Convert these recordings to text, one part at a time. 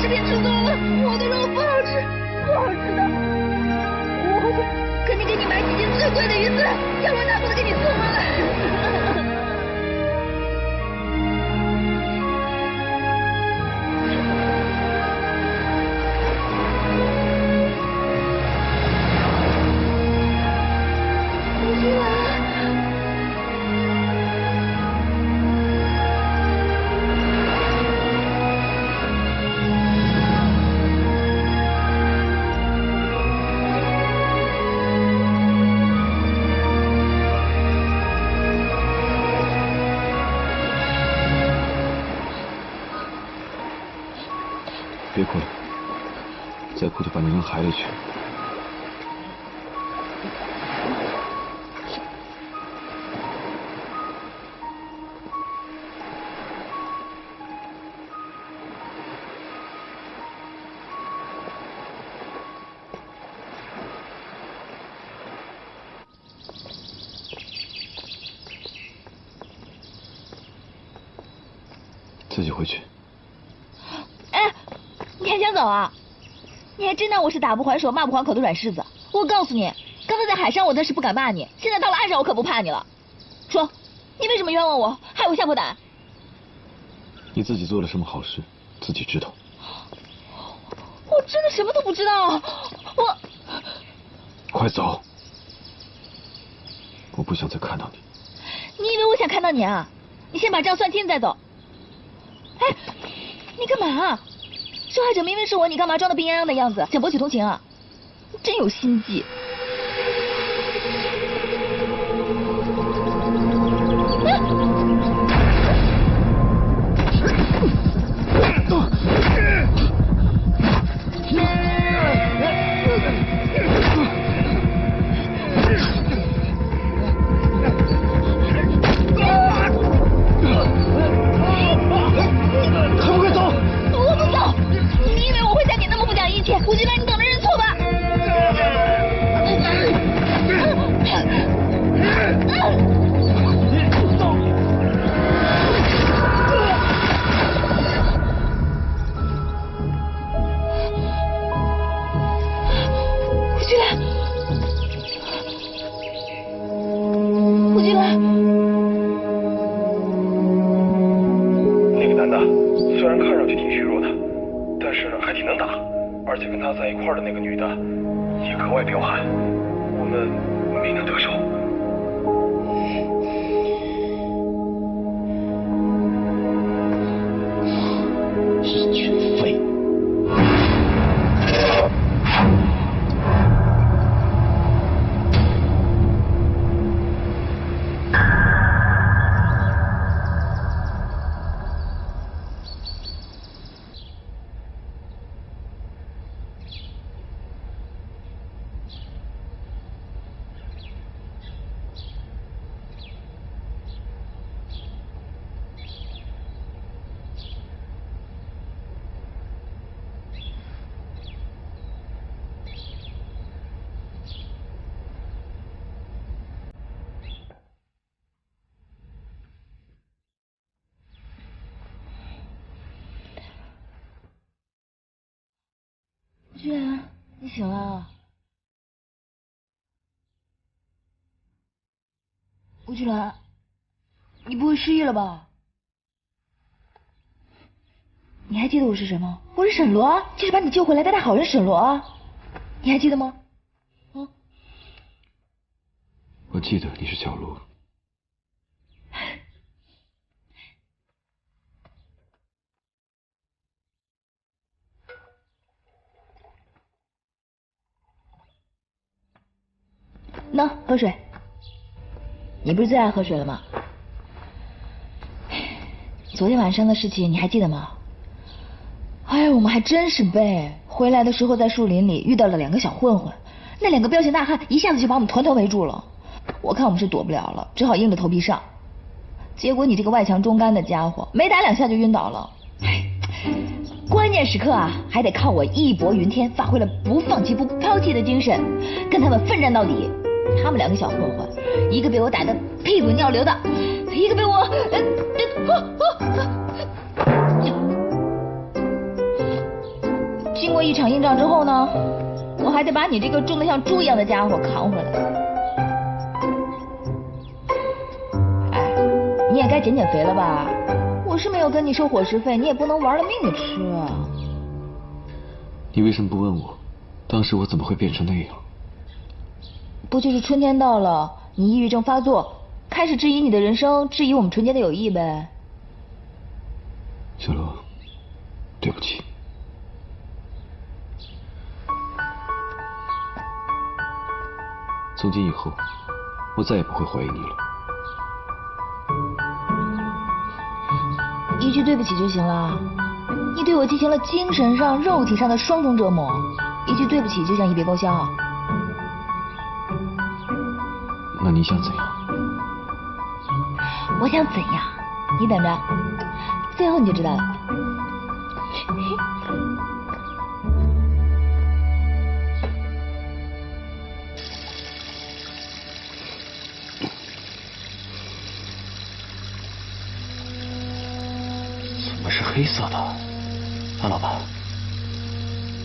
食品吃多了，我的肉不好吃，不好吃的。我回去肯定给你买几斤最贵的鱼刺，要不然他不能给你送回来。别哭了，再哭就把你扔海里去。自己回去。哎，你还想走啊？你还真当我是打不还手、骂不还口的软柿子？我告诉你，刚才在海上我倒是不敢骂你，现在到了岸上我可不怕你了。说，你为什么冤枉我，害我吓破胆？你自己做了什么好事，自己知道。我真的什么都不知道，我……快走！我不想再看到你。你以为我想看到你啊？你先把账算清再走。哎，你干嘛？受害者明明是我，你干嘛装得病殃殃的样子，想博取同情啊？真有心计。吴局长，你等着认错吧。吴局长，吴局长，那个男的虽然看上去挺虚弱的，但是还挺能打。而且跟他在一块儿的那个女的也格外彪悍，我们没能得手。一群废物！居然，你醒了。吴菊兰，你不会失忆了吧？你还记得我是谁吗？我是沈罗，就是把你救回来的大好人沈罗啊，你还记得吗？嗯，我记得你是小罗。喏，喝水。你不是最爱喝水了吗？昨天晚上的事情你还记得吗？哎，我们还真是背。回来的时候在树林里遇到了2个小混混，那2个彪形大汉一下子就把我们团团围住了。我看我们是躲不了了，只好硬着头皮上。结果你这个外强中干的家伙，没打2下就晕倒了。关键时刻啊，还得靠我义薄云天，发挥了不放弃不抛弃的精神，跟他们奋战到底。他们2个小混混，一个被我打得屁滚尿流的，一个被我经过一场硬仗之后呢，我还得把你这个重得像猪一样的家伙扛回来。哎，你也该减减肥了吧？我是没有跟你收伙食费，你也不能玩了命的吃啊。你为什么不问我，当时我怎么会变成那样？不就是春天到了，你抑郁症发作，开始质疑你的人生，质疑我们纯洁的友谊呗？小罗，对不起。从今以后，我再也不会怀疑你了。一句对不起就行了。你对我进行了精神上、肉体上的双重折磨，一句对不起就想一笔勾销。那你想怎样？我想怎样？你等着，最后你就知道了。怎么是黑色的？安老板，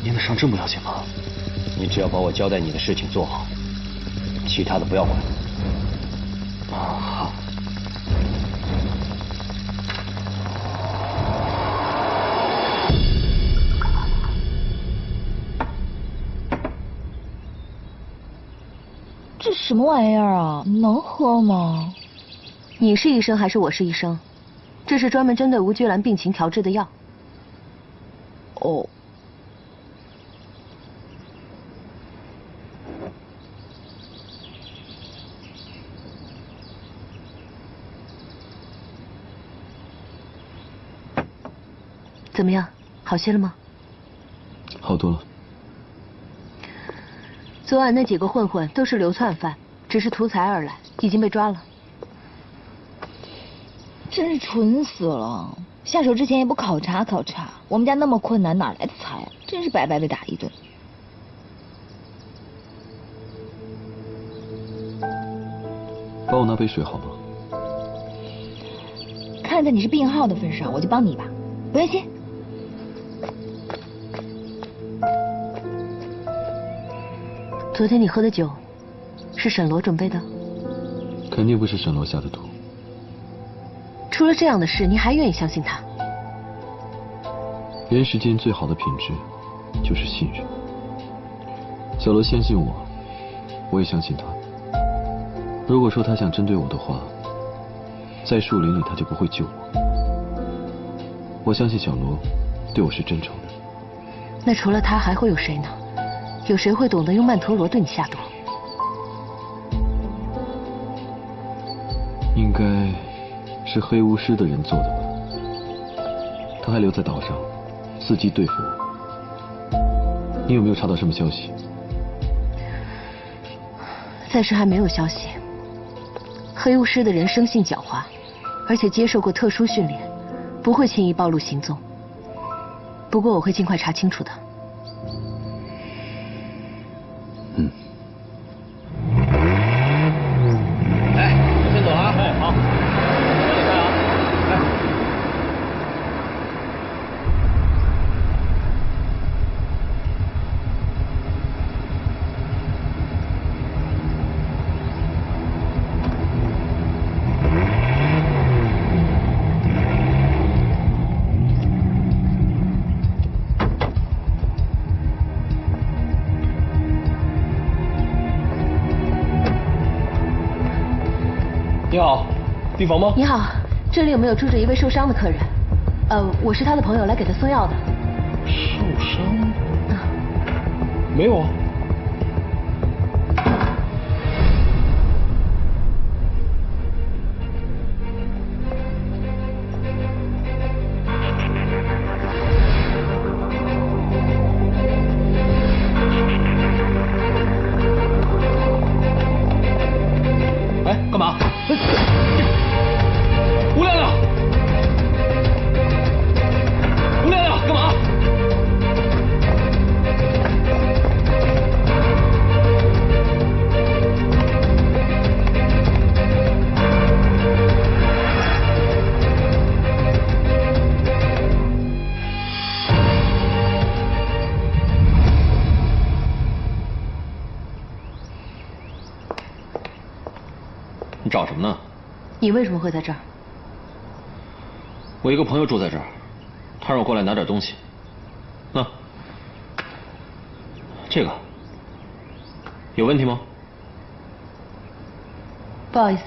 您的伤这么要紧吗？你只要把我交代你的事情做好，其他的不要管。啊，好。这什么玩意儿啊？能喝吗？你是医生还是我是医生？这是专门针对吴居兰病情调制的药。哦。怎么样，好些了吗？好多了。昨晚那几个混混都是流窜犯，只是图财而来，已经被抓了。真是蠢死了！下手之前也不考察考察，我们家那么困难，哪来的财啊？真是白白被打一顿。帮我拿杯水好吗？看在你是病号的份上，我就帮你一把，不用谢。昨天你喝的酒，是沈罗准备的？肯定不是沈罗下的毒。出了这样的事，你还愿意相信他？人世间最好的品质，就是信任。小罗相信我，我也相信他。如果说他想针对我的话，在树林里他就不会救我。我相信小罗对我是真诚的。那除了他还会有谁呢？有谁会懂得用曼陀罗对你下毒？应该是黑巫师的人做的吧？他还留在岛上，伺机对付我。你有没有查到什么消息？暂时还没有消息。黑巫师的人生性狡猾，而且接受过特殊训练，不会轻易暴露行踪。不过我会尽快查清楚的。哎，我先走了啊！哎，好，让你开啊！来。你好，订房吗？你好，这里有没有住着一位受伤的客人？我是他的朋友，来给他送药的。受伤？没有啊。哎，干嘛？吴亮亮，吴亮亮，干嘛？你找什么呢？你为什么会在这儿？我一个朋友住在这儿，他让我过来拿点东西。那这个有问题吗？不好意思。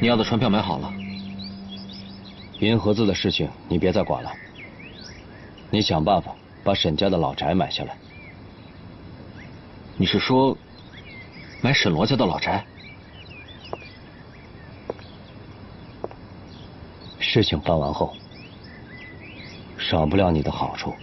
你要的船票买好了。银盒子的事情你别再管了，你想办法把沈家的老宅买下来。你是说买沈罗家的老宅？事情办完后，少不了你的好处。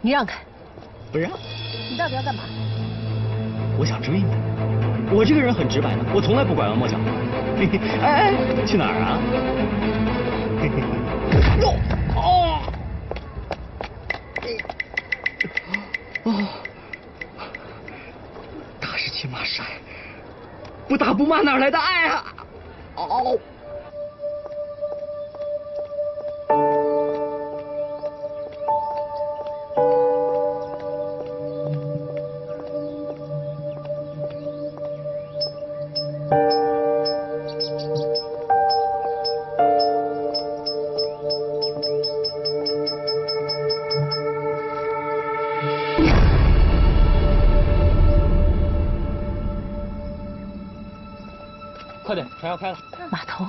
你让开！不让。你到底要干嘛？我想追你。我这个人很直白的，我从来不拐弯抹角。哎，去哪儿啊？打是亲，骂是爱，不打不骂哪来的爱啊？哦。快点，船要开了。码头。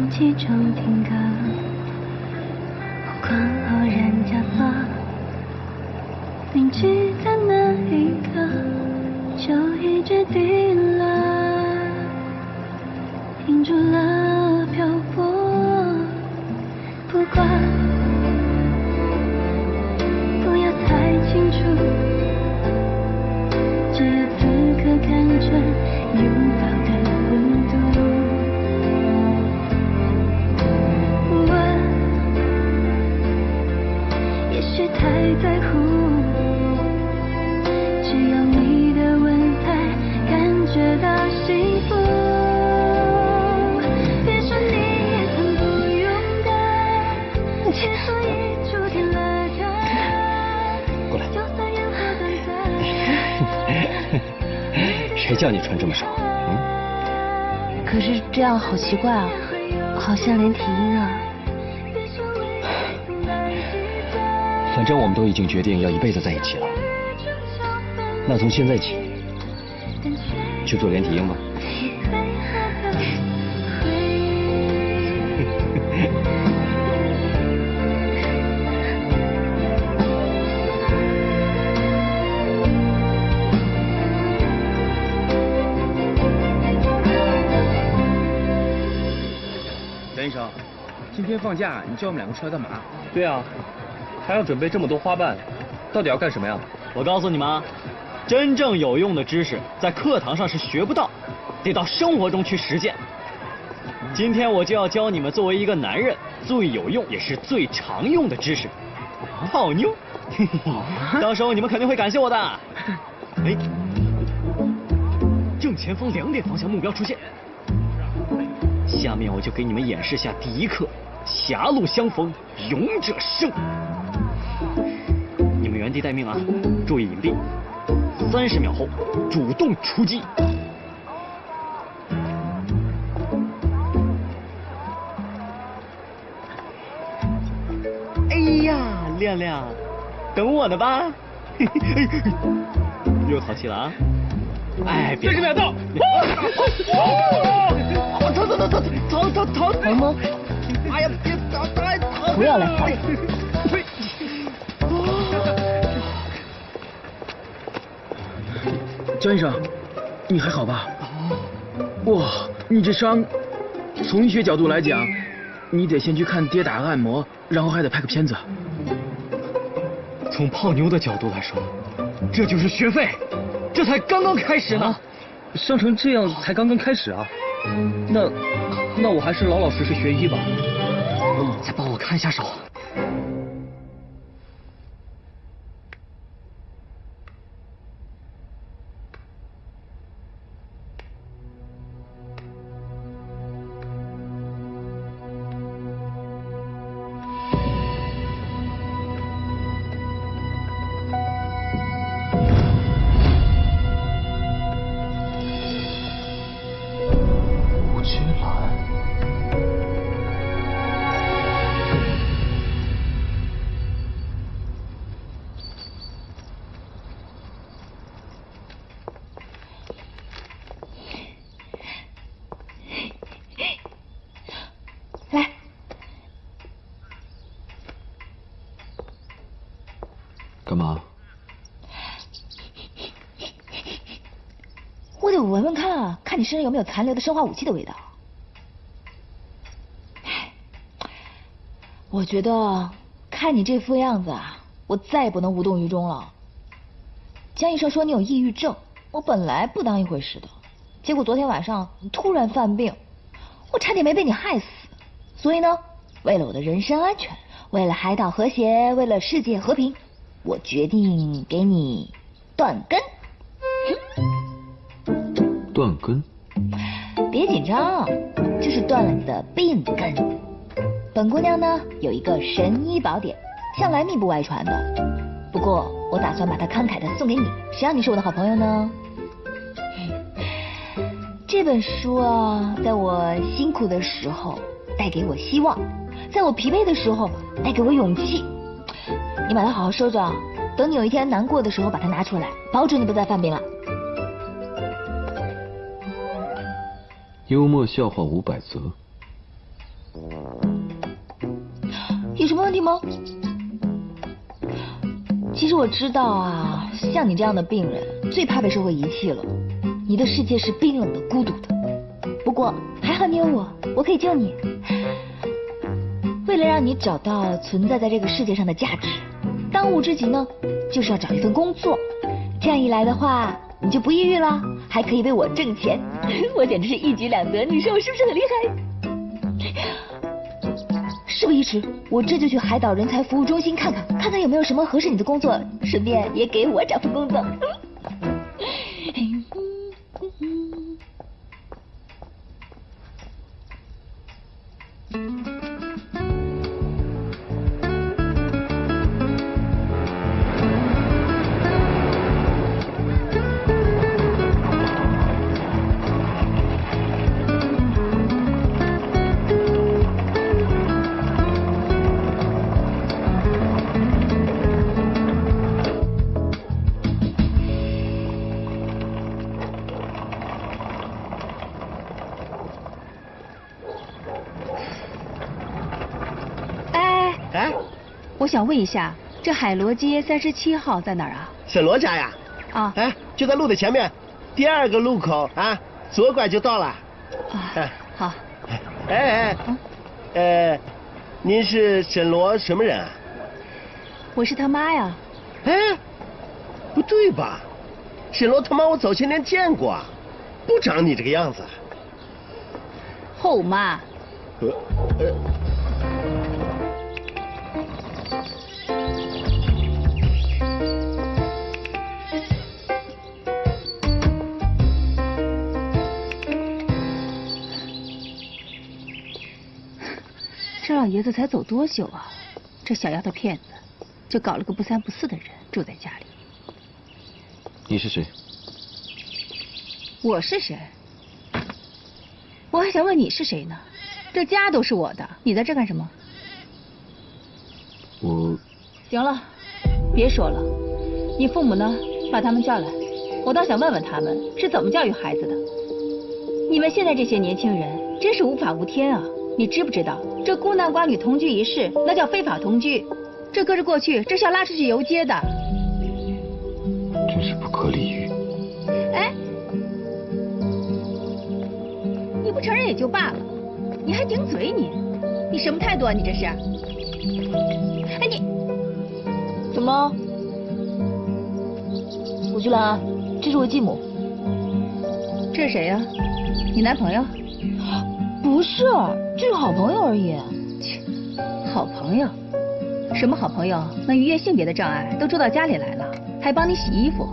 记中定格，目光偶然交错，凝聚的那一刻，就已决定了，停住了漂泊。不管，不要太清楚，只有此刻看穿拥抱的温度。我也许太在乎，只有你的吻才感觉到幸福。别说你也曾不勇敢，之所以注定了它，过来。就算烟火短暂。谁叫你穿这么少？可是这样好奇怪啊，好像连体婴啊。反正我们都已经决定要一辈子在一起了，那从现在起去做连体婴吧。袁医生，今天放假，你叫我们两个出来干嘛？对啊，还要准备这么多花瓣，到底要干什么呀？我告诉你们啊，真正有用的知识在课堂上是学不到，得到生活中去实践。今天我就要教你们作为一个男人最有用也是最常用的知识——泡妞。到时候你们肯定会感谢我的。哎，正前方2点方向目标出现。下面我就给你们演示下第一课：狭路相逢勇者胜。你们原地待命啊，注意隐蔽。30秒后主动出击。哎呀，亮亮，等我呢吧。又淘气了啊！哎，别！30秒到！逃！萌萌，哎呀，别逃！不要来烦。江医生，你还好吧？哇，你这伤，从医学角度来讲，你得先去看跌打按摩，然后还得拍个片子。从泡妞的角度来说，这就是学费，这才刚刚开始呢。伤成这样才刚刚开始啊？那我还是老老实实学医吧。再帮我看一下手。来，干嘛？我得闻闻看啊，看你身上有没有残留的生化武器的味道。我觉得看你这副样子啊，我再也不能无动于衷了。江医生说你有抑郁症，我本来不当一回事的，结果昨天晚上你突然犯病，我差点没被你害死。所以呢，为了我的人身安全，为了海岛和谐，为了世界和平，我决定给你断根。断根？别紧张，就是断了你的病根。本姑娘呢有一个神医宝典，向来密不外传的。不过我打算把它慷慨的送给你，谁让你是我的好朋友呢？这本书啊，在我辛苦的时候带给我希望，在我疲惫的时候带给我勇气。你把它好好收着，等你有一天难过的时候把它拿出来，保准你不再犯病了。幽默笑话500则，有什么问题吗？其实我知道啊，像你这样的病人最怕被社会遗弃了。你的世界是冰冷的、孤独的。不过还好你有我可以救你。为了让你找到存在在这个世界上的价值，当务之急呢，就是要找一份工作。这样一来的话，你就不抑郁了，还可以为我挣钱。我简直是一举两得，你说我是不是很厉害？事不宜迟，我这就去海岛人才服务中心看看有没有什么合适你的工作，顺便也给我找份工作。我想问一下，这海螺街37号在哪儿啊？沈罗家呀。啊。哎，就在路的前面，第2个路口啊，左拐就到了。啊。好。您是沈罗什么人啊？我是他妈呀。哎，不对吧？沈罗他妈我早些年见过啊，不长你这个样子。后妈。这老爷子才走多久啊？这小丫头片子，就搞了个不三不四的人住在家里。你是谁？我是谁？我还想问你是谁呢？这家都是我的，你在这干什么？我……行了，别说了。你父母呢？把他们叫来，我倒想问问他们是怎么教育孩子的。你们现在这些年轻人真是无法无天啊！你知不知道，这孤男寡女同居一室，那叫非法同居。这搁着过去，这是要拉出去游街的。真是不可理喻。哎，你不承认也就罢了，你还顶嘴你？你什么态度啊？你这是？哎你，怎么了？古巨兰，这是我继母。这是谁呀？你男朋友？不是，这是好朋友而已。切，好朋友？什么好朋友？能逾越性别的障碍，都住到家里来了，还帮你洗衣服。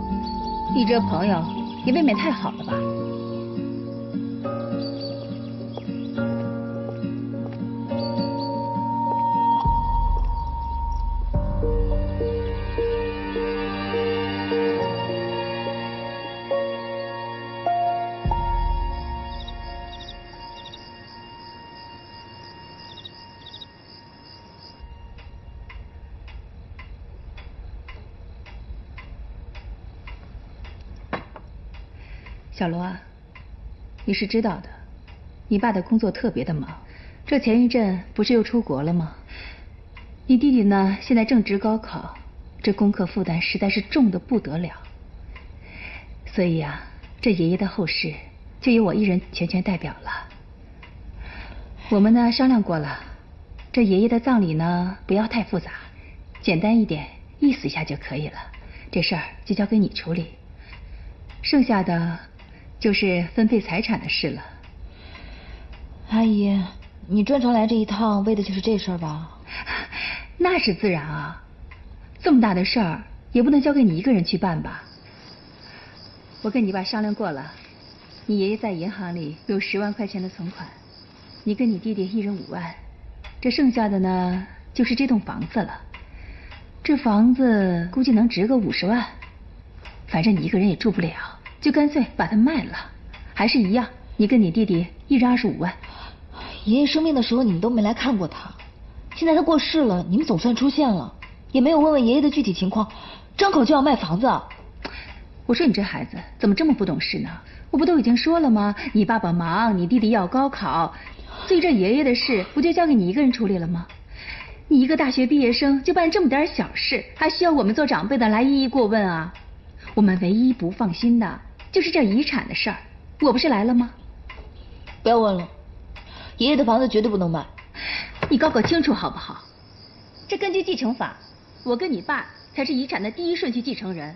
你这朋友也未免太好了吧？小罗啊，你是知道的，你爸的工作特别的忙，这前一阵不是又出国了吗？你弟弟呢，现在正值高考，这功课负担实在是重得不得了。所以啊，这爷爷的后事就由我一人全权代表了。我们呢商量过了，这爷爷的葬礼呢不要太复杂，简单一点，意思一下就可以了。这事儿就交给你处理，剩下的就是分配财产的事了。阿姨，你专程来这一趟，为的就是这事儿吧？那是自然啊，这么大的事儿也不能交给你一个人去办吧？我跟你爸商量过了，你爷爷在银行里有10万块钱的存款，你跟你弟弟一人5万，这剩下的呢就是这栋房子了。这房子估计能值个50万，反正你一个人也住不了，就干脆把它卖了，还是一样，你跟你弟弟一人25万。爷爷生病的时候你们都没来看过他，现在他过世了，你们总算出现了，也没有问问爷爷的具体情况，张口就要卖房子。我说你这孩子怎么这么不懂事呢？我不都已经说了吗？你爸爸忙，你弟弟要高考，所以这爷爷的事不就交给你一个人处理了吗？你一个大学毕业生就办这么点小事，还需要我们做长辈的来一一过问啊？我们唯一不放心的就是这遗产的事儿，我不是来了吗？不要问了，爷爷的房子绝对不能卖。你搞清楚好不好？这根据继承法，我跟你爸才是遗产的第一顺序继承人，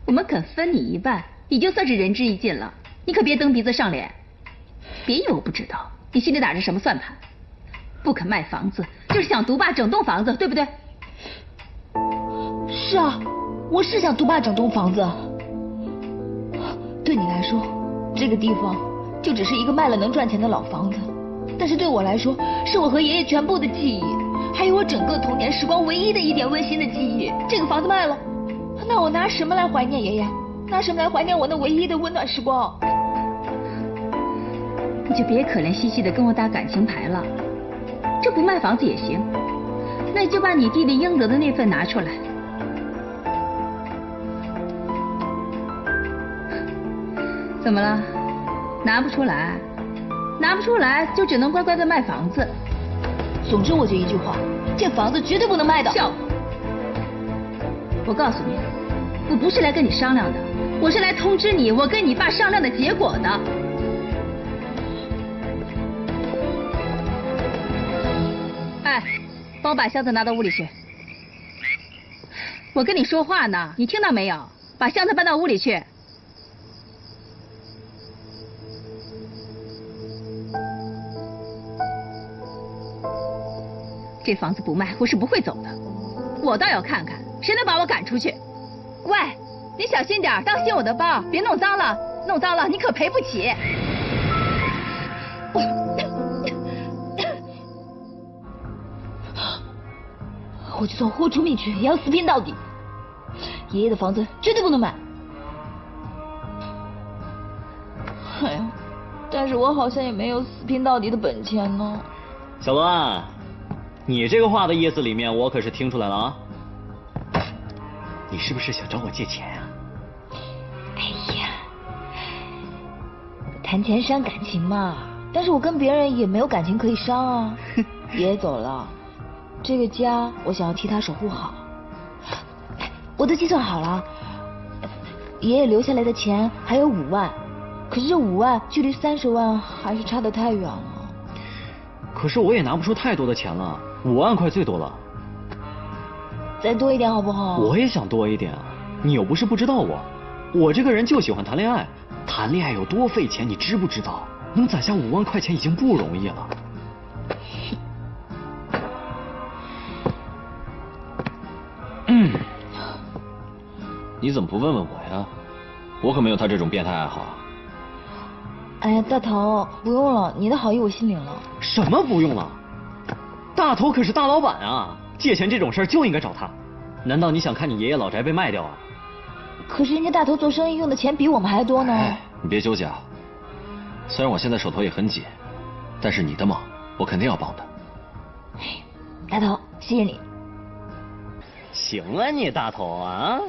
我们肯分你一半，已经算是仁至义尽了。你可别蹬鼻子上脸，别以为我不知道你心里打着什么算盘。不肯卖房子，就是想独霸整栋房子，对不对？是啊，我是想独霸整栋房子。对你来说，这个地方就只是一个卖了能赚钱的老房子，但是对我来说，是我和爷爷全部的记忆，还有我整个童年时光唯一的一点温馨的记忆。这个房子卖了，那我拿什么来怀念爷爷？拿什么来怀念我那唯一的温暖时光？你就别可怜兮兮的跟我打感情牌了。这不卖房子也行，那你就把你弟弟应得的那份拿出来。怎么了？拿不出来？拿不出来就只能乖乖的卖房子。总之我就一句话，这房子绝对不能卖的。笑！我告诉你，我不是来跟你商量的，我是来通知你我跟你爸商量的结果的。哎，帮我把箱子拿到屋里去。我跟你说话呢，你听到没有？把箱子搬到屋里去。这房子不卖，我是不会走的。我倒要看看谁能把我赶出去。喂，你小心点，当心我的包，别弄脏了，弄脏了你可赔不起。我就算豁出命去，也要死拼到底。爷爷的房子绝对不能买。哎呀，但是我好像也没有死拼到底的本钱呢。小罗，你这个话的意思里面，我可是听出来了啊。你是不是想找我借钱呀？哎呀，谈钱伤感情嘛。但是我跟别人也没有感情可以伤啊。爷爷走了。这个家，我想要替他守护好。我都计算好了，爷爷留下来的钱还有5万，可是这5万距离30万还是差得太远了。可是我也拿不出太多的钱了，5万块最多了。再多一点好不好？我也想多一点啊，你又不是不知道我这个人就喜欢谈恋爱，谈恋爱有多费钱，你知不知道？能攒下5万块钱已经不容易了。你怎么不问问我呀？我可没有他这种变态爱好。哎呀，大头，不用了，你的好意我心领了。什么不用了？大头可是大老板啊，借钱这种事儿就应该找他。难道你想看你爷爷老宅被卖掉啊？可是人家大头做生意用的钱比我们还多呢。哎，你别纠结啊。虽然我现在手头也很紧，但是你的忙我肯定要帮的。大头，谢谢你。行啊，你大头啊，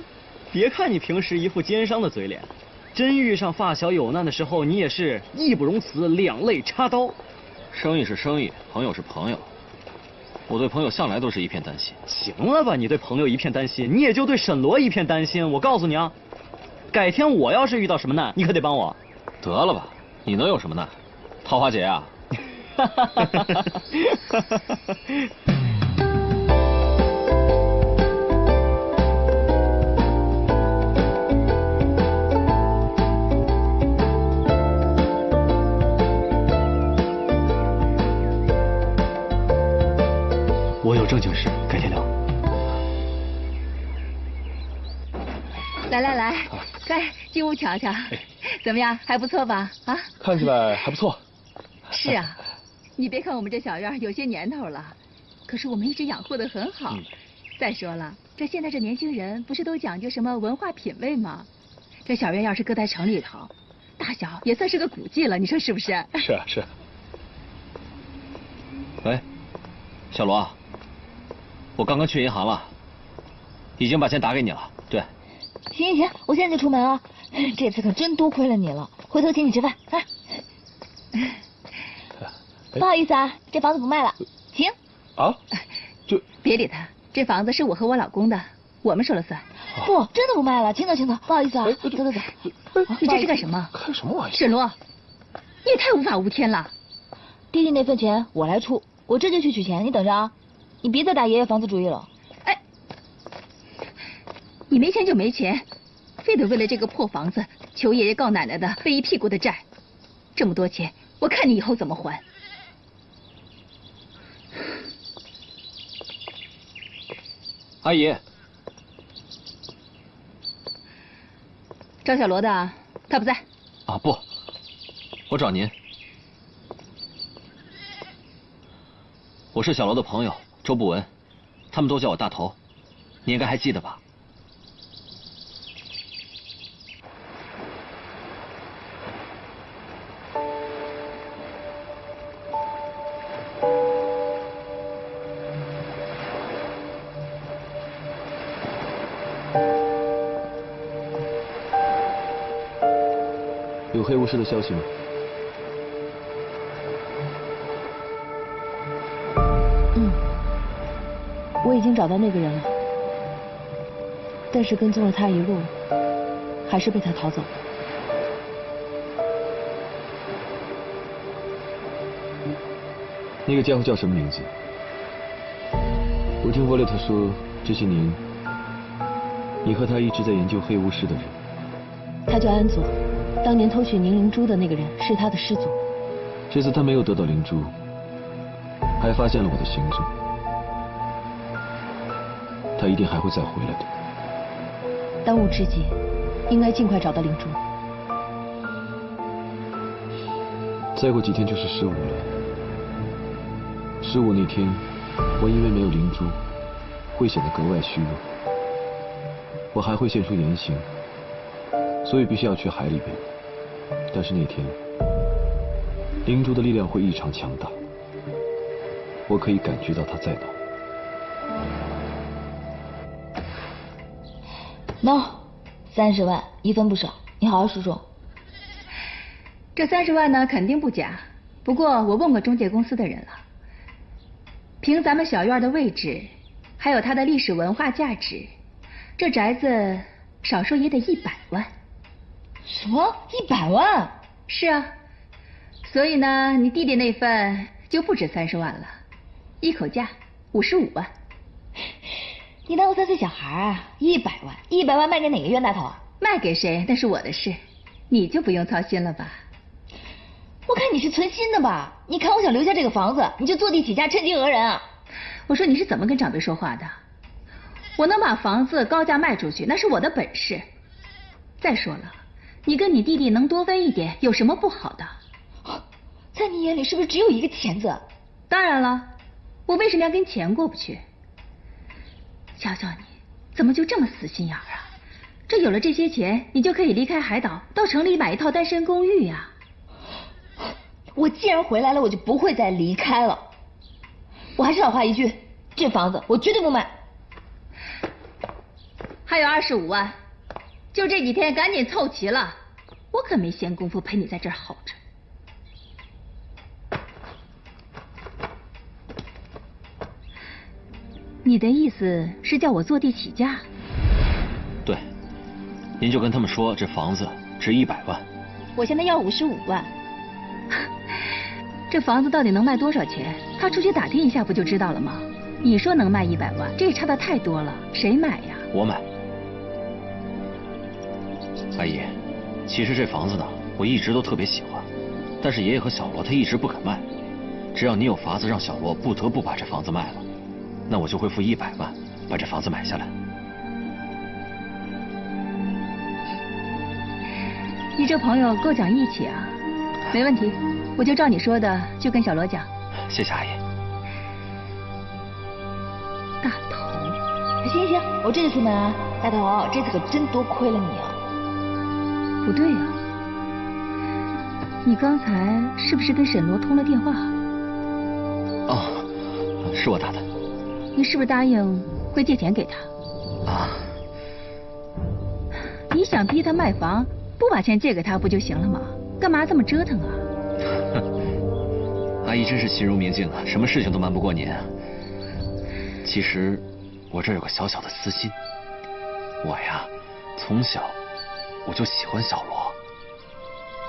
别看你平时一副奸商的嘴脸，真遇上发小有难的时候，你也是义不容辞，两肋插刀。生意是生意，朋友是朋友，我对朋友向来都是一片担心。行了吧，你对朋友一片担心，你也就对沈罗一片担心。我告诉你啊，改天我要是遇到什么难，你可得帮我。得了吧，你能有什么难？桃花劫啊！我有正经事，改天聊。来，来，进屋瞧瞧，怎么样？还不错吧？啊？看起来还不错。是啊，你别看我们这小院有些年头了，可是我们一直养护得很好。再说了，这现在这年轻人不是都讲究什么文化品位吗？这小院要是搁在城里头，大小也算是个古迹了，你说是不是？是啊，是。喂，小罗，我刚刚去银行了，已经把钱打给你了。对。行，我现在就出门啊！这次可真多亏了你了，回头请你吃饭啊！不好意思啊，这房子不卖了，请。啊？这别理他，这房子是我和我老公的，我们说了算。不，真的不卖了，请走，请走，不好意思啊，走走走。你这是干什么？看什么玩意？沈罗，你也太无法无天了。弟弟那份钱我来出，我这就去取钱，你等着啊，你别再打爷爷房子主意了。哎，你没钱就没钱，非得为了这个破房子求爷爷告奶奶的，背一屁股的债，这么多钱，我看你以后怎么还。阿姨，找小罗的，他不在。啊不，我找您。我是小罗的朋友周不文，他们都叫我大头，你应该还记得吧？有黑巫师的消息吗？我已经找到那个人了，但是跟踪了他一路，还是被他逃走了。那个家伙叫什么名字？我听沃列特说，这些年你和他一直在研究黑巫师的人。他叫安佐，当年偷取凝灵珠的那个人是他的师祖。这次他没有得到灵珠，还发现了我的行踪。他一定还会再回来的。当务之急，应该尽快找到灵珠。再过几天就是15了。15那天，我因为没有灵珠，会显得格外虚弱。我还会现出原形，所以必须要去海里边。但是那天，灵珠的力量会异常强大，我可以感觉到它在哪。喏，30万，一分不少，你好好数数。这30万呢，肯定不假。不过我问过中介公司的人了，凭咱们小院的位置，还有它的历史文化价值，这宅子少说也得100万。什么？100万？是啊，所以呢，你弟弟那份就不止30万了，一口价55万。你当我3岁小孩啊？100万，100万卖给哪个冤大头啊？卖给谁那是我的事，你就不用操心了吧？我看你是存心的吧？你看我想留下这个房子，你就坐地起价，趁机讹人啊！我说你是怎么跟长辈说话的？我能把房子高价卖出去，那是我的本事。再说了，你跟你弟弟能多分一点，有什么不好的？在你眼里是不是只有一个钱字？当然了，我为什么要跟钱过不去？瞧瞧你，怎么就这么死心眼啊？这有了这些钱，你就可以离开海岛，到城里买一套单身公寓呀。我既然回来了，我就不会再离开了。我还是老话一句，这房子我绝对不卖。还有25万，就这几天赶紧凑齐了，我可没闲工夫陪你在这儿耗着。你的意思是叫我坐地起价？对，您就跟他们说这房子值100万。我现在要55万。这房子到底能卖多少钱？他出去打听一下不就知道了吗？你说能卖100万，这也差得太多了，谁买呀？我买。阿姨，其实这房子呢，我一直都特别喜欢，但是爷爷和小罗他一直不肯卖。只要你有法子让小罗不得不把这房子卖了，那我就会付100万把这房子买下来。你这朋友够讲义气啊！没问题，我就照你说的去跟小罗讲。谢谢阿姨。大头，行行，我这就出门啊！大头，这次可真多亏了你啊！不对啊，你刚才是不是跟沈罗通了电话？哦，是我打的。你是不是答应会借钱给他？啊。你想逼他卖房，不把钱借给他不就行了吗？干嘛这么折腾啊？阿姨真是心如明镜啊，什么事情都瞒不过您。其实我这有个小小的私心，我呀从小我就喜欢小罗，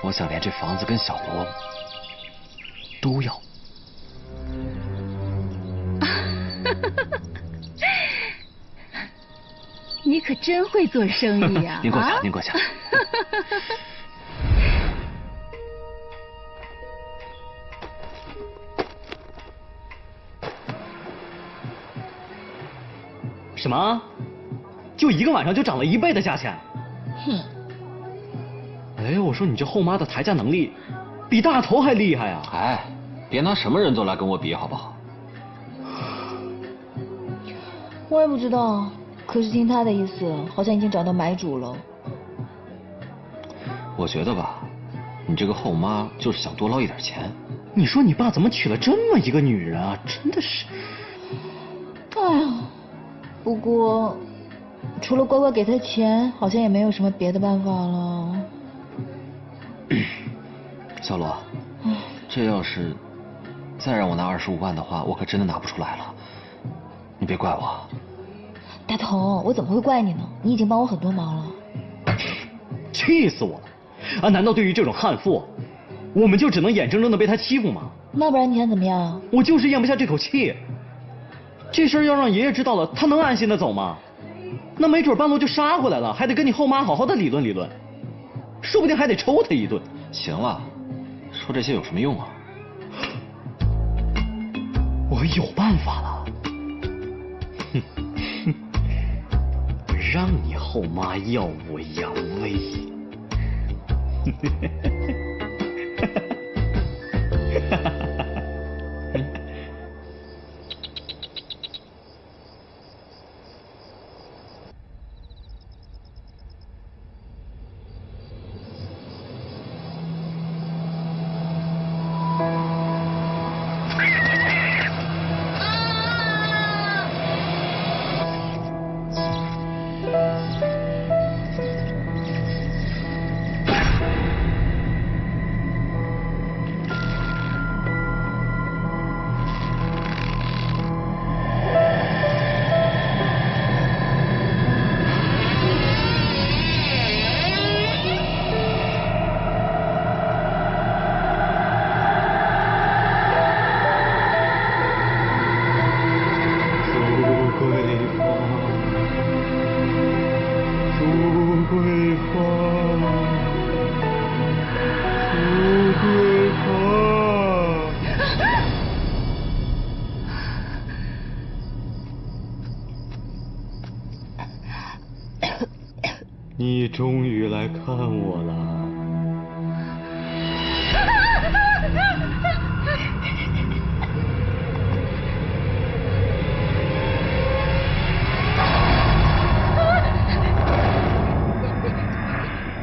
我想连这房子跟小罗都要。你可真会做生意呀！您过奖，您过奖。什么？就一个晚上就涨了1倍的价钱？哼！哎，我说你这后妈的抬价能力，比大头还厉害啊！哎，别拿什么人都来跟我比，好不好？我也不知道，可是听他的意思，好像已经找到买主了。我觉得吧，你这个后妈就是想多捞一点钱。你说你爸怎么娶了这么一个女人啊？真的是……哎呀，不过除了乖乖给他钱，好像也没有什么别的办法了。小罗，这要是再让我拿25万的话，我可真的拿不出来了。你别怪我。大头，我怎么会怪你呢？你已经帮我很多忙了。气死我了！啊，难道对于这种悍妇，我们就只能眼睁睁的被他欺负吗？那不然你想怎么样？我就是咽不下这口气。这事儿要让爷爷知道了，他能安心的走吗？那没准半路就杀过来了，还得跟你后妈好好的理论理论，说不定还得抽他一顿。行了，说这些有什么用啊？我有办法了。哼哼，我让你后妈耀武扬威。你终于来看我了。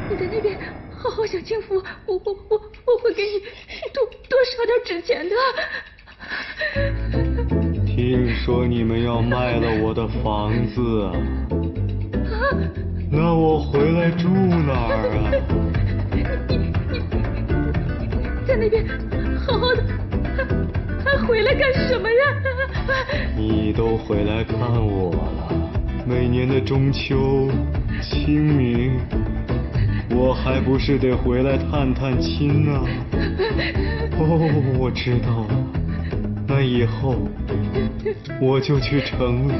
你在那边好好享清福，我会给你多烧点纸钱的。听说你们要卖了我的房子啊？那我回来住哪儿啊？你在那边好好的，还回来干什么呀？你都回来看我了，每年的中秋、清明，我还不是得回来探探亲啊？哦，我知道了，那以后我就去城里，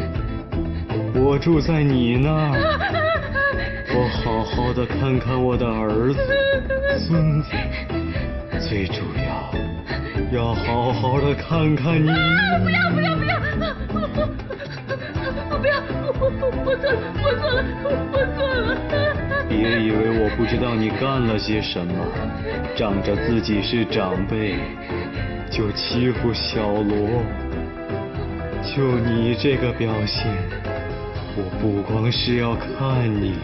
我住在你那儿。我好好的看看我的儿子、孙子，最主要好好的看看你。不要！不要！我错了。别以为我不知道你干了些什么，仗着自己是长辈就欺负小罗。就你这个表现，我不光是要看你，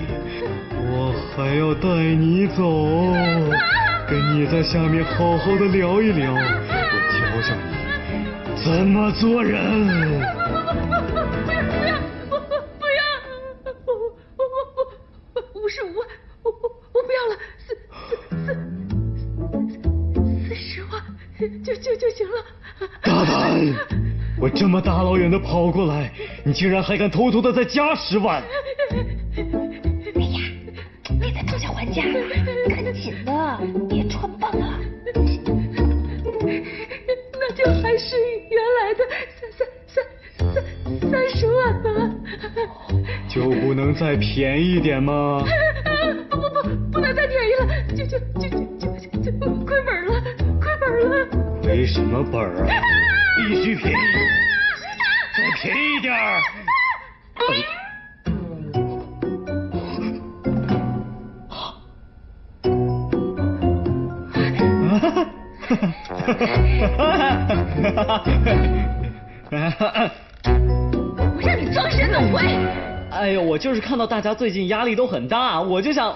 我还要带你走，跟你在下面好好的聊一聊，我教教你怎么做人。不要！55万，我不要了，40万，就就行了。大胆！我这么大老远的跑过来，你竟然还敢偷偷的再加10万！哎呀，别再讨价还价了，赶紧的，别穿帮了。那就还是原来的30万吧。就不能再便宜点吗？不能再便宜了，就亏本了，亏本了。亏什么本儿啊？必须便宜，再便宜点儿。我让你装神弄鬼！哎呦，我就是看到大家最近压力都很大，我就想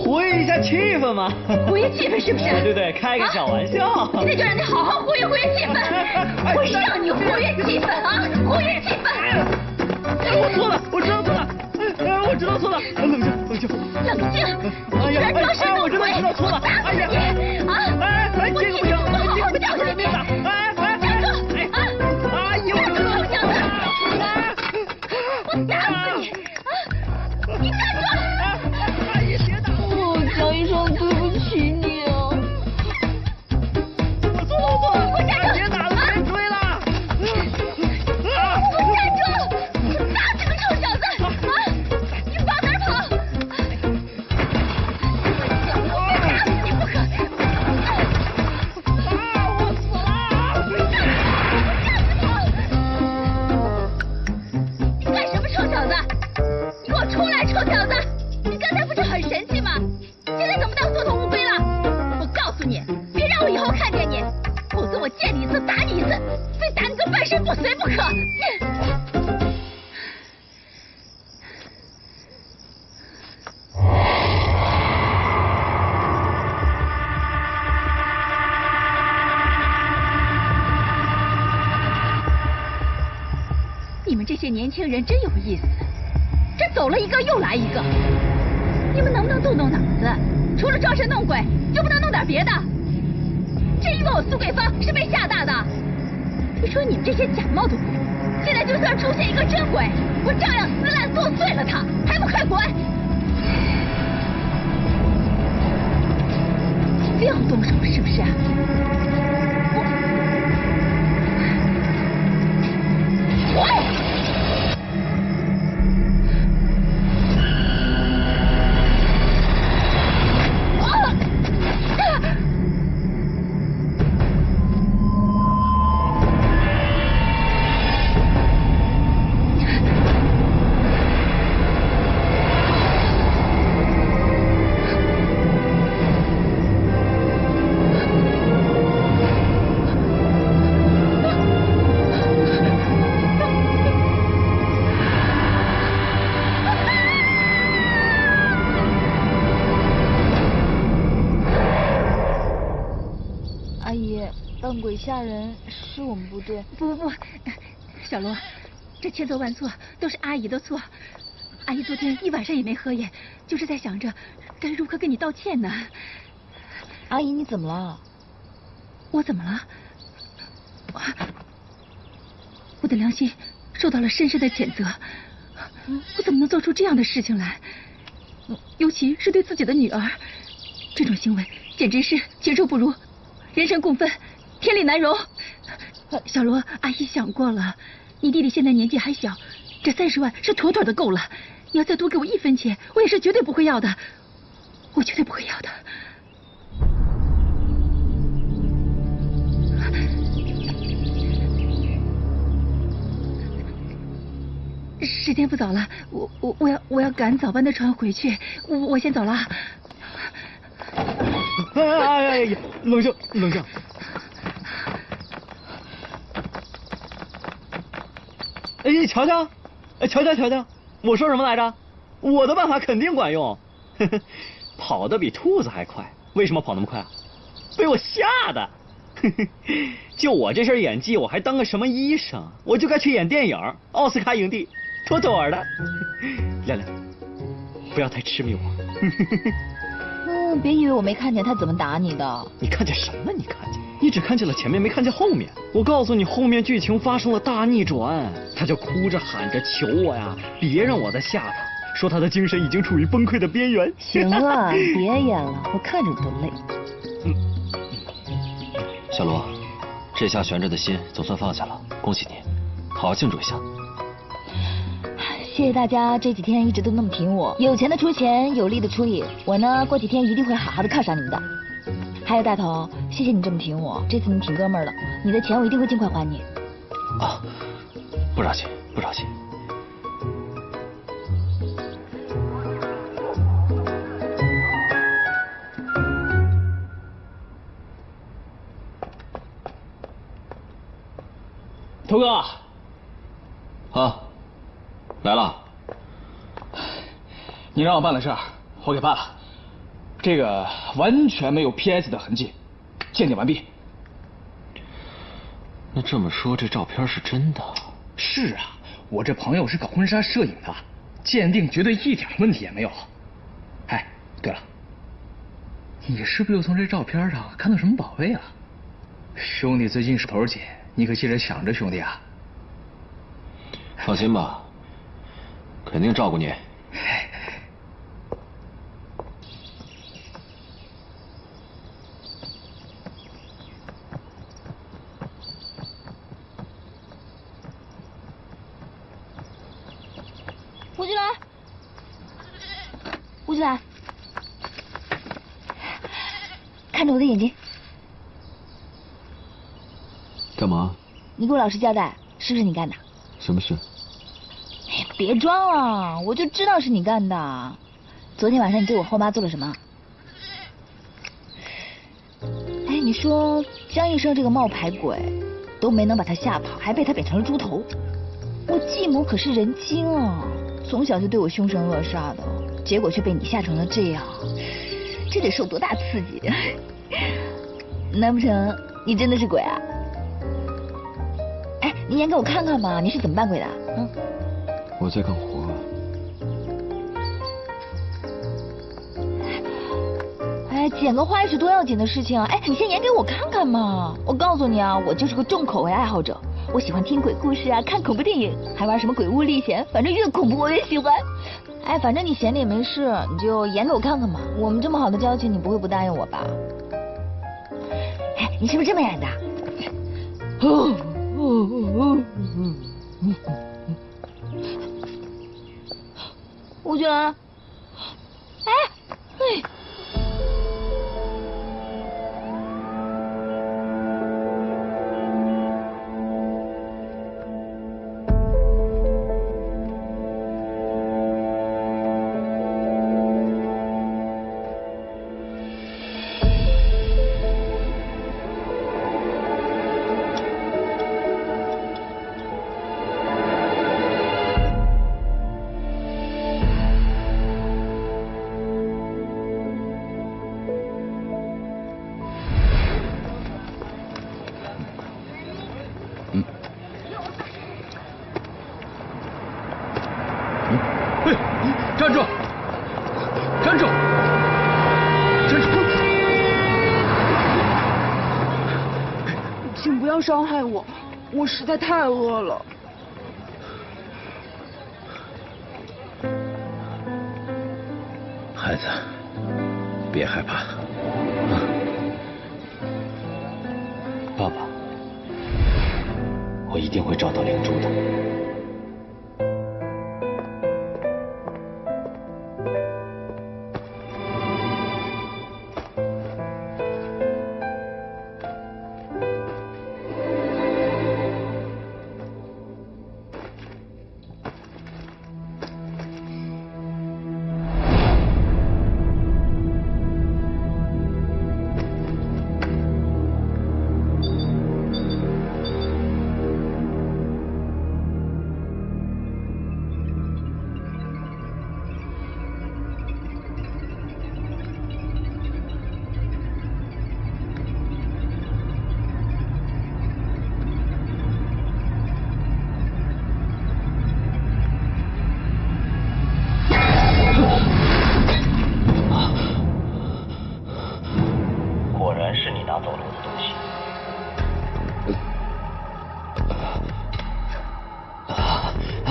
活跃一下气氛嘛。活跃气氛是不是？对对，开个小玩笑。现在就让你好好活跃气氛，我让你活跃气氛啊，活跃气氛。我错了，我知道错了，我知道错了，冷静。冷静！哎呀，装神弄鬼！我知道错了，打死你！啊！这个不行，我好好教训你！站住！阿姨，我知道错了。我打死你！你站住！阿姨，别打我！江医生，对不起你啊！我错了！给我站住！别打了，别追了！给我站住！打死个臭小子！啊！你往哪儿跑？我非打死你不可！我死了！你干什么，臭小子？你给我出来，臭小子！你刚才不是很神气吗？现在怎么当缩头乌龟了？我告诉你，别让我以后看见你，否则我见你一次打你一次，非打你个半身不遂不可！你们这些年轻人真有意思，这走了一个又来一个，你们能不能动动脑子？除了装神弄鬼，就不能弄点别的？真以为我苏桂芳是被吓大的？你说你们这些假冒的鬼，现在就算出现一个真鬼，我照样撕烂剁碎了他，还不快滚！非要动手是不是啊？阿姨，扮鬼吓人是我们不对。不，小罗，这千错万错都是阿姨的错。阿姨昨天一晚上也没合眼，就是在想着该如何跟你道歉呢。阿姨，你怎么了？我怎么了？我的良心受到了深深的谴责。我怎么能做出这样的事情来？尤其是对自己的女儿，这种行为简直是禽兽不如，人神共愤，天理难容。小罗，阿姨想过了，你弟弟现在年纪还小，这30万是妥妥的够了。你要再多给我1分钱，我也是绝对不会要的，我绝对不会要的。时间不早了，我要赶早班的船回去，我先走了。哎，冷静。哎，瞧瞧，我说什么来着？我的办法肯定管用，跑得比兔子还快。为什么跑那么快啊？被我吓的。就我这身演技，我还当个什么医生？我就该去演电影，奥斯卡影帝，妥妥的。亮亮，不要太痴迷我。别以为我没看见他怎么打你的。你看见什么？你看见？你只看见了前面，没看见后面。我告诉你，后面剧情发生了大逆转，他就哭着喊着求我呀，别让我再吓他，说他的精神已经处于崩溃的边缘。行了，别演了，我看着你都累。小罗，这下悬着的心总算放下了，恭喜你，好好庆祝一下。谢谢大家这几天一直都那么挺我，有钱的出钱，有力的出力。我呢，过几天一定会好好的犒赏你们的。还有大头，谢谢你这么挺我，这次你挺哥们儿了，你的钱我一定会尽快还你。啊，不着急，不着急。头哥，啊，来了。你让我办的事儿，我给办了。这个完全没有 PS 的痕迹，鉴定完毕。那这么说，这照片是真的？是啊，我这朋友是搞婚纱摄影的，鉴定绝对一点问题也没有。哎，对了，你是不是又从这照片上看到什么宝贝了？兄弟最近手头紧，你可记得想着兄弟啊。放心吧，肯定照顾你。吴俊来，吴俊来，看着我的眼睛。干嘛？你给我老实交代，是不是你干的？什么事？哎，别装了，我就知道是你干的。昨天晚上你对我后妈做了什么？哎，你说江医生这个冒牌鬼，都没能把他吓跑，还被他贬成了猪头。我继母可是人精啊，从小就对我凶神恶煞的，结果却被你吓成了这样，这得受多大刺激？难不成你真的是鬼啊？哎，你演给我看看嘛，你是怎么扮鬼的？嗯，我在干活。哎，剪个花是多要紧的事情啊！哎，你先演给我看看嘛！我告诉你啊，我就是个重口味爱好者，我喜欢听鬼故事啊，看恐怖电影，还玩什么鬼屋历险，反正越恐怖我越喜欢。哎，反正你闲着也没事，你就演给我看看嘛。我们这么好的交情，你不会不答应我吧？哎，你是不是这么演的？吴俊来，哎。站住！站住！站住！请不要伤害我，我实在太饿了。孩子，别害怕。爸爸，我一定会找到灵珠的。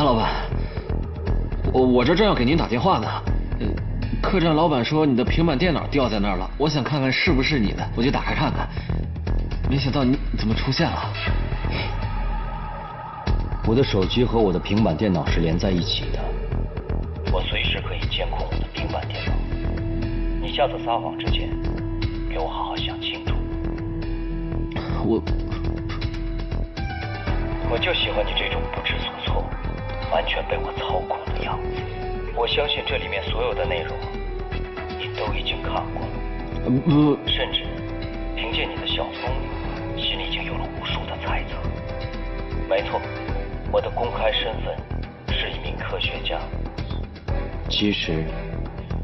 潘老板，我这正要给您打电话呢。客栈老板说你的平板电脑掉在那儿了，我想看看是不是你的，我就打开看看。没想到你怎么出现了？我的手机和我的平板电脑是连在一起的，我随时可以监控我的平板电脑。你下次撒谎之前，给我好好想清楚。我就喜欢你这种不知所措、完全被我操控的样子。我相信这里面所有的内容，你都已经看过了。甚至凭借你的小聪明，心里已经有了无数的猜测。没错，我的公开身份是一名科学家。其实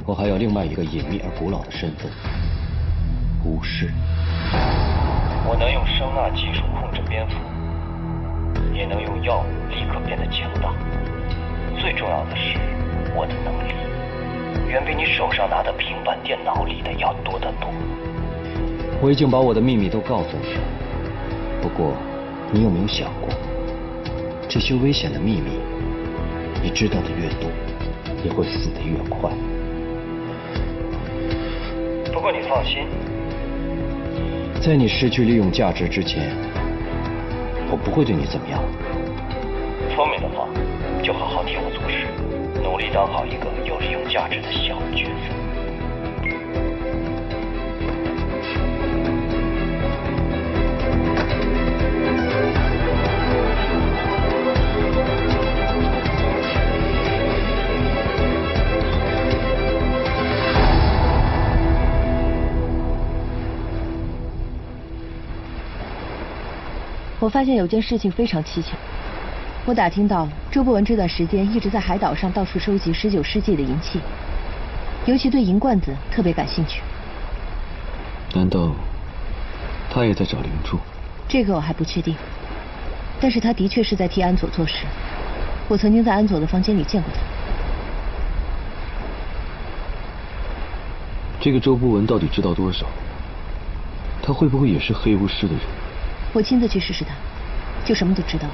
我还有另外一个隐秘而古老的身份——巫师。我能用声纳技术控制蝙蝠，也能用药物立刻变得强大。最重要的是，我的能力远比你手上拿的平板电脑里的要多得多。我已经把我的秘密都告诉你了，不过你有没有想过，这些危险的秘密，你知道的越多，也会死得越快。不过你放心，在你失去利用价值之前，我不会对你怎么样。聪明的话，就好好替我做事，努力当好一个有利用价值的小角色。我发现有件事情非常蹊跷，我打听到周不文这段时间一直在海岛上到处收集19世纪的银器，尤其对银罐子特别感兴趣。难道他也在找灵珠？这个我还不确定，但是他的确是在替安佐做事。我曾经在安佐的房间里见过他。这个周不文到底知道多少？他会不会也是黑巫师的人？我亲自去试试他，就什么都知道了。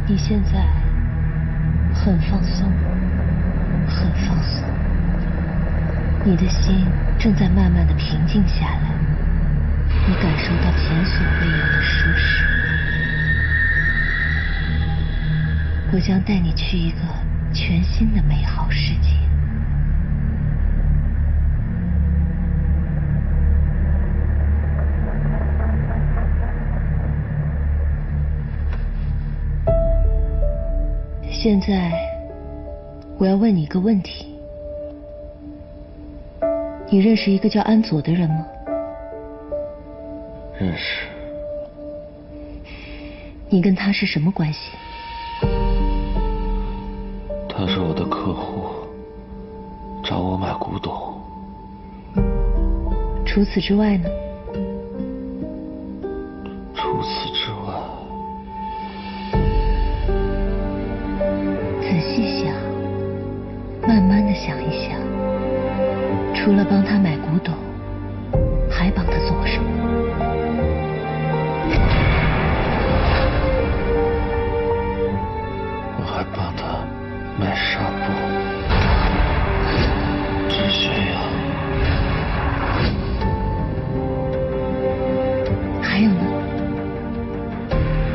你现在很放松，很放松，你的心正在慢慢的平静下来，你感受到前所未有的舒适。我将带你去一个全新的美好世界。现在，我要问你一个问题：你认识一个叫安佐的人吗？认识。你跟他是什么关系？他是我的客户，找我买古董。除此之外呢？除此之外，仔细想，慢慢的想一想，除了帮他买古董，还帮他做过什么？我还帮他买纱布、止血药，还有呢？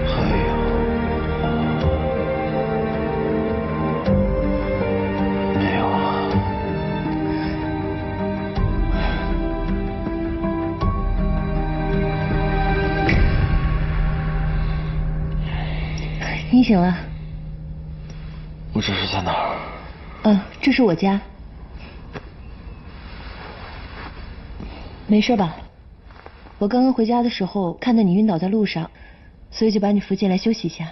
还有，醒了。我这是在哪儿？这是我家。没事吧？我刚刚回家的时候看到你晕倒在路上，所以就把你扶进来休息一下。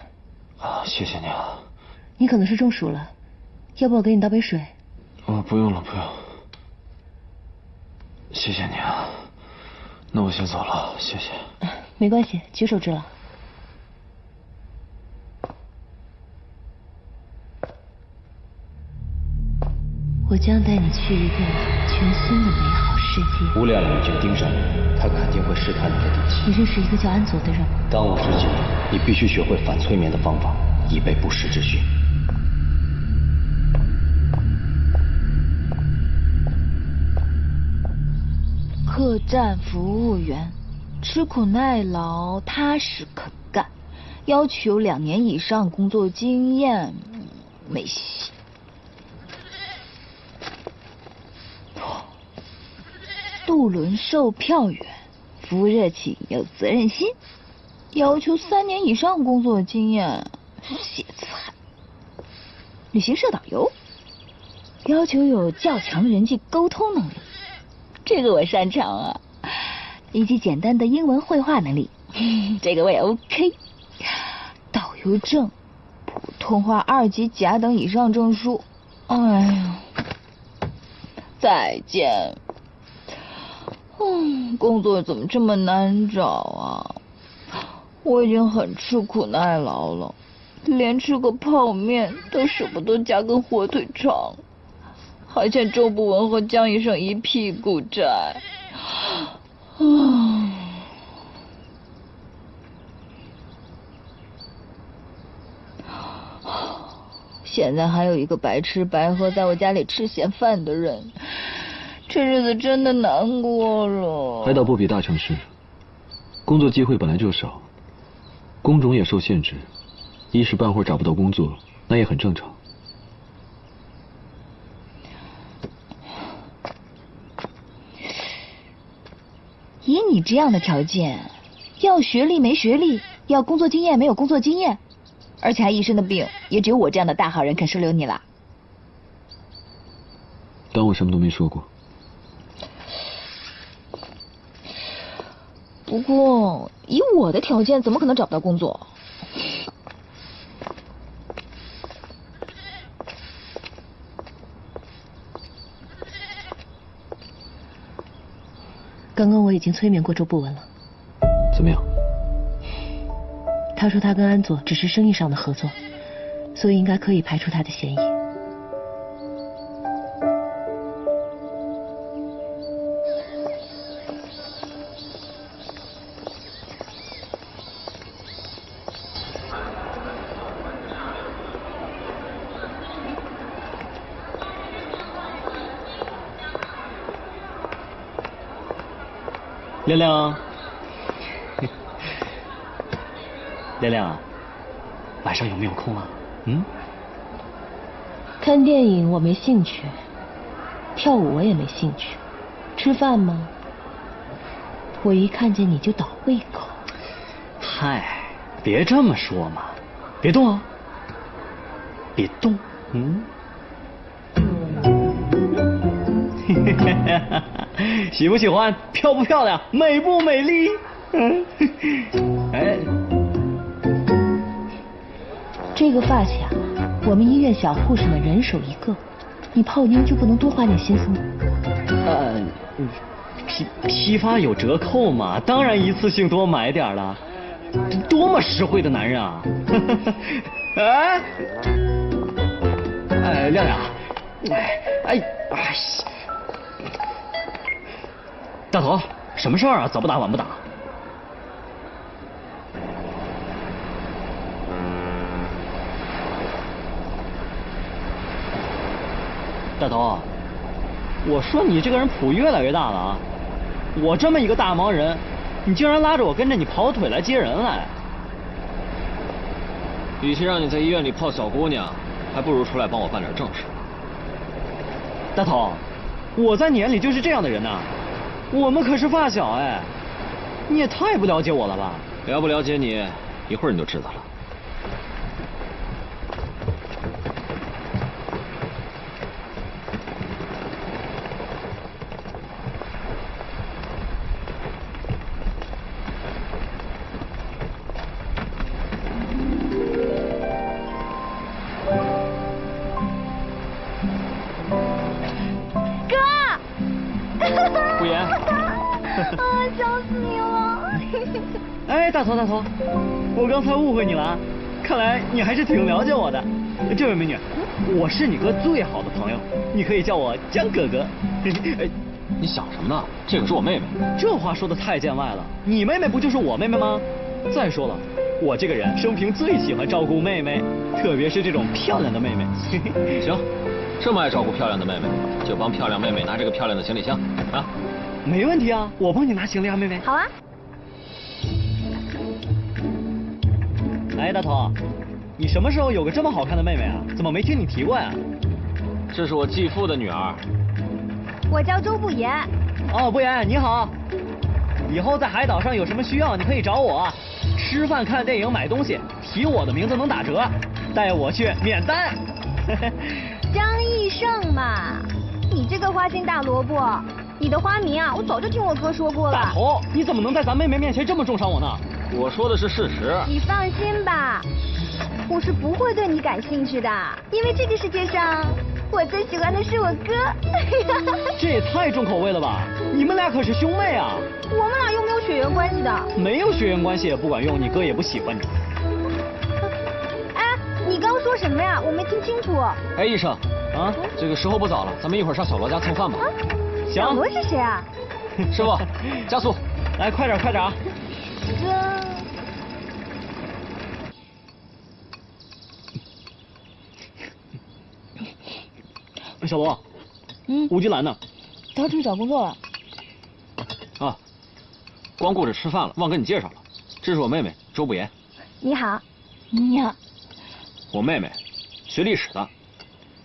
啊，谢谢你啊。你可能是中暑了，要不我给你倒杯水？不用了，不用。谢谢你啊。那我先走了，谢谢。没关系，举手之劳。我将带你去一个全新的美好世界。吴亮已经盯上你，他肯定会试探你的底细。你认识一个叫安佐的人吗？当务之急，你必须学会反催眠的方法，以备不时之需。客栈服务员，吃苦耐劳，踏实肯干，要求2年以上工作经验，没戏。渡轮售票员，服务热情，有责任心，要求3年以上工作经验，写菜。旅行社导游，要求有较强人际沟通能力，这个我擅长啊，以及简单的英文绘画能力，这个我也 OK。导游证，普通话2级甲等以上证书，哎呀，再见。工作怎么这么难找啊？我已经很吃苦耐劳了，连吃个泡面都舍不得加根火腿肠，还欠周不文和江医生一屁股债。现在还有一个白吃白喝在我家里吃闲饭的人，这日子真的难过了。海岛不比大城市，工作机会本来就少，工种也受限制，一时半会儿找不到工作，那也很正常。以你这样的条件，要学历没学历，要工作经验没有工作经验，而且还一身的病，也只有我这样的大好人肯收留你了。当我什么都没说过。不过以我的条件，怎么可能找不到工作？刚刚我已经催眠过周不文了。怎么样？他说他跟安佐只是生意上的合作，所以应该可以排除他的嫌疑。亮亮，亮亮，晚上有没有空啊？看电影我没兴趣，跳舞我也没兴趣，吃饭吗？我一看见你就倒胃口。嗨，别这么说嘛，别动啊，别动，喜不喜欢？漂不漂亮？美不美丽？哎，这个发卡，我们医院小护士们人手一个，你泡妞就不能多花点心思吗？批发有折扣嘛，当然一次性多买点了。多么实惠的男人啊！亮亮，大头，什么事儿啊？早不打晚不打。大头，我说你这个人谱越来越大了啊！我这么一个大忙人，你竟然拉着我跟着你跑腿来接人来。与其让你在医院里泡小姑娘，还不如出来帮我办点正事。大头，我在你眼里就是这样的人呐。我们可是发小哎，你也太不了解我了吧？了不了解你，一会儿你就知道了。哎，大头，我刚才误会你了，看来你还是挺了解我的。这位美女，我是你哥最好的朋友，你可以叫我江哥哥。你想什么呢？这可是我妹妹。这话说的太见外了，你妹妹不就是我妹妹吗？再说了，我这个人生平最喜欢照顾妹妹，特别是这种漂亮的妹妹。行，这么爱照顾漂亮的妹妹，就帮漂亮妹妹拿这个漂亮的行李箱啊。没问题啊，我帮你拿行李啊，妹妹。好啊。哎，大头，你什么时候有个这么好看的妹妹啊？怎么没听你提过呀？这是我继父的女儿。我叫周不言。哦，不言，你好。以后在海岛上有什么需要，你可以找我。吃饭、看电影、买东西，提我的名字能打折，带我去免单。江义盛嘛，你这个花心大萝卜，你的花名啊，我早就听我哥说过了。大头，你怎么能在咱妹妹面前这么重伤我呢？我说的是事实。你放心吧，我是不会对你感兴趣的，因为这个世界上我最喜欢的是我哥。这也太重口味了吧！你们俩可是兄妹啊！我们俩又没有血缘关系的。没有血缘关系也不管用，你哥也不喜欢你。哎，你刚说什么呀？我没听清楚。哎，医生啊，这个时候不早了，咱们一会儿上小罗家蹭饭吧。行。小罗是谁啊？师傅，加速，来，快点啊！小罗，吴菊兰呢？她出去找工作了。啊，光顾着吃饭了，忘跟你介绍了，这是我妹妹周不言。你好。你好。我妹妹学历史的，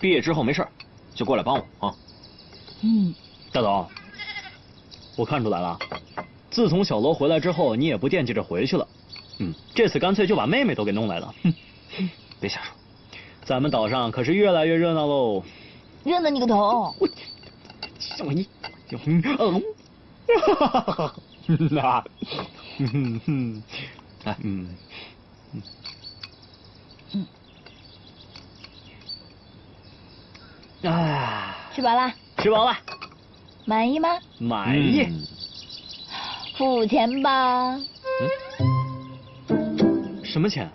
毕业之后没事就过来帮我啊。大总，我看出来了，自从小罗回来之后，你也不惦记着回去了。这次干脆就把妹妹都给弄来了。别瞎说，咱们岛上可是越来越热闹喽。热闹你个头！吃饱了？吃饱了。满意吗？满意。付钱吧。什么钱？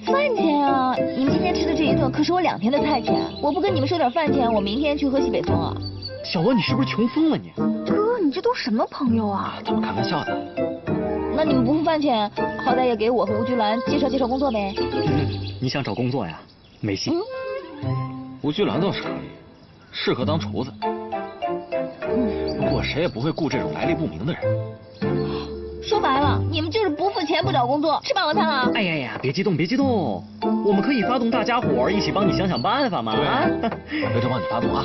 饭钱啊！你们今天吃的这一顿可是我2天的菜钱，我不跟你们收点饭钱，我明天去喝西北风啊！小罗，你是不是穷疯了你？哥，你这都什么朋友啊？他们开玩笑的。那你们不付饭钱，好歹也给我和吴菊兰介绍介绍工作呗。你想找工作呀？没戏。吴菊兰倒是可以，适合当厨子。不过谁也不会雇这种来历不明的人。说白了，你们就是不付钱不找工作，吃饱了饭了。哎呀，别激动，我们可以发动大家伙一起帮你想想办法嘛。对，我这帮你发动啊。